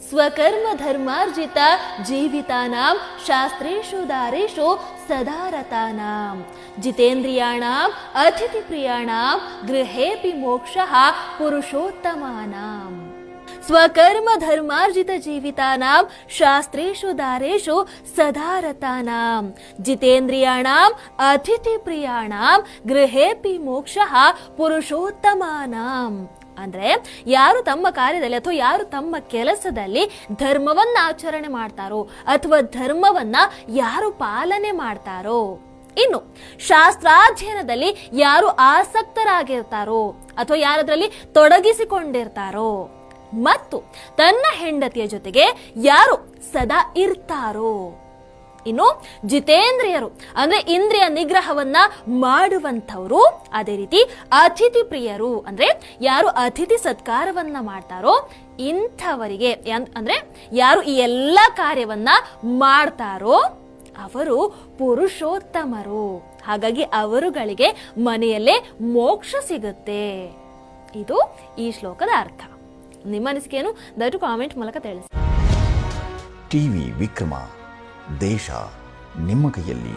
ಸ್ವಕರ್ಮ ಧರ್ಮಾರ್ಜಿತ ಜೀವಿತಾನಾಂ ಶಾಸ್ತ್ರೇಷು ದಾರೇಷು ಸದಾ ರತಾನಾಂ ಜಿತೇಂದ್ರಿಯಾಣಾಂ ಅತಿಥಿ ಪ್ರಿಯಾಣಾಂ ಗೃಹೇಪಿ ಮೋಕ್ಷಃ ಪುರುಷೋತ್ತಮಾನಾಂ. ಸ್ವಕರ್ಮ ಧರ್ಮಾರ್ಜಿತ ಜೀವಿತಾನಾಂ ಶಾಸ್ತ್ರೇಷು ದಾರೇಷು ಸದಾ ರತಾನಾಂ ಜಿತೇಂದ್ರಿಯಾಣಾಂ ಅತಿಥಿ ಪ್ರಿಯಾಣಾಂ ಗೃಹೇಪಿ ಮೋಕ್ಷಃ ಪುರುಷೋತ್ತಮಾನಾಂ. ಅಂದ್ರೆ ಯಾರು ತಮ್ಮ ಕಾರ್ಯದಲ್ಲಿ ಅಥವಾ ಯಾರು ತಮ್ಮ ಕೆಲಸದಲ್ಲಿ ಧರ್ಮವನ್ನ ಆಚರಣೆ ಮಾಡ್ತಾರೋ ಅಥವಾ ಧರ್ಮವನ್ನ ಯಾರು ಪಾಲನೆ ಮಾಡ್ತಾರೋ, ಇನ್ನು ಶಾಸ್ತ್ರಾಧ್ಯಯನದಲ್ಲಿ ಯಾರು ಆಸಕ್ತರಾಗಿರ್ತಾರೋ ಅಥವಾ ಯಾರದ್ರಲ್ಲಿ ತೊಡಗಿಸಿಕೊಂಡಿರ್ತಾರೋ ಮತ್ತು ತನ್ನ ಹೆಂಡತಿಯ ಜೊತೆಗೆ ಯಾರು ಸದಾ ಇರ್ತಾರೋ, ಇನ್ನು ಜಿತೇಂದ್ರಿಯರು ಅಂದ್ರೆ ಇಂದ್ರಿಯ ನಿಗ್ರಹವನ್ನ ಮಾಡುವಂಥವ್ರು, ಅದೇ ರೀತಿ ಅತಿಥಿ ಪ್ರಿಯರು ಅಂದ್ರೆ ಯಾರು ಅತಿಥಿ ಸತ್ಕಾರವನ್ನ ಮಾಡ್ತಾರೋ ಇಂಥವರಿಗೆ ಅಂದ್ರೆ ಯಾರು ಈ ಎಲ್ಲ ಕಾರ್ಯವನ್ನ ಮಾಡ್ತಾರೋ ಅವರು ಪುರುಷೋತ್ತಮರು. ಹಾಗಾಗಿ ಅವರುಗಳಿಗೆ ಮನೆಯಲ್ಲೇ ಮೋಕ್ಷ ಸಿಗುತ್ತೆ. ಇದು ಈ ಶ್ಲೋಕದ ಅರ್ಥ. ನಿಮ್ಮ ಅನಿಸಿಕೆಯನ್ನು ದಯವಿಟ್ಟು ಕಾಮೆಂಟ್ ಮೂಲಕ ತಿಳಿಸಿ. ಟಿವಿ ವಿಕ್ರಮ, ದೇಶ ನಿಮ್ಮ ಕೈಯಲ್ಲಿ.